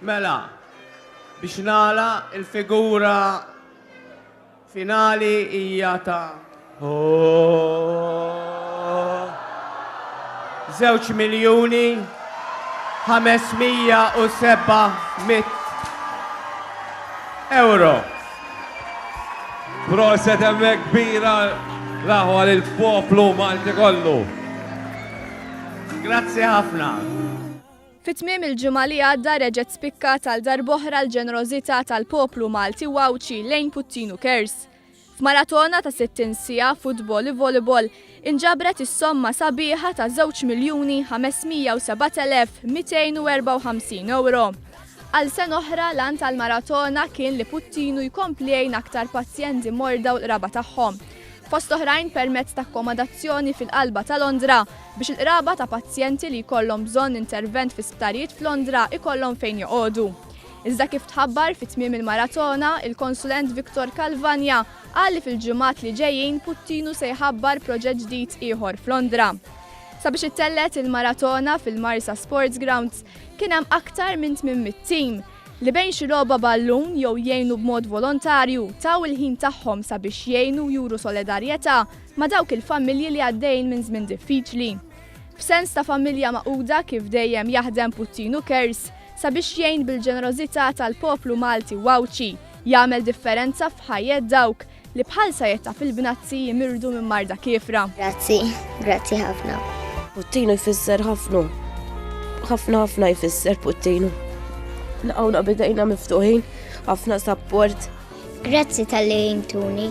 Mela, biex nagħla il-figura finali hija ta' 2,507,000 euro. Proset hemmhekk kbira raħwa lill-poplu Malti kollu. Grazzi ħafna. Fit-tmiem il-ġimgħa li għadda reġgħet spikka tal-darb'oħra l-ġenerożità tal-poplu Malti Wawċi lejn Puttinu Kers. F'maratona ta' 60 siegħa futbol u volleyball inġabret is-somma sabiħa ta' 2,507,254 euro. Għal sen oħra lan tal-maratona kien li Puttinu jkompli jgħin aktar pazjenti morda u l-qraba tagħhom. Fost oħrajn permezz ta' akkomodazzjoni fil-qalba ta' Londra biex il-qraba ta' pazjenti li jkollhom bżonn intervent fi sptarijiet f'Londra ikollhom fejn joqogħdu. Iżda kif tħabbar fit-tmiem il-maratona, il-konsulent Viktor Kalvanja qal li fil-ġimgħat li ġejjin Puttinu se jħabbar proġett ġdid ieħor f'Londra. Sabiex ittellet il-maratona fil-Marsa Sports Grounds kien hemm aktar minn 800 tim li bejn xi logħba ballun jew jgħinu b'mod volontarju taw il-ħin tagħhom sabiex jgħinu juru solidarjetà ma' dawk il-familji li għaddejjin minn żmien diffiċli. F'sens ta' familja maquda kif dejjem jaħdem Puttinu Kers sabiex jgħin bil-ġenerożità tal-poplu Malti Wawċi jagħmel differenza f'ħajjed dawk li bħalsa jetta fil-binazzi jimirdu minn marda kifra. Grazzi ħafna. Puttinu jfisser ħafna jfisser Puttinu. Laqgħuna bidejna miftuħin, ħafna support. Grazzi tal-li jintuni.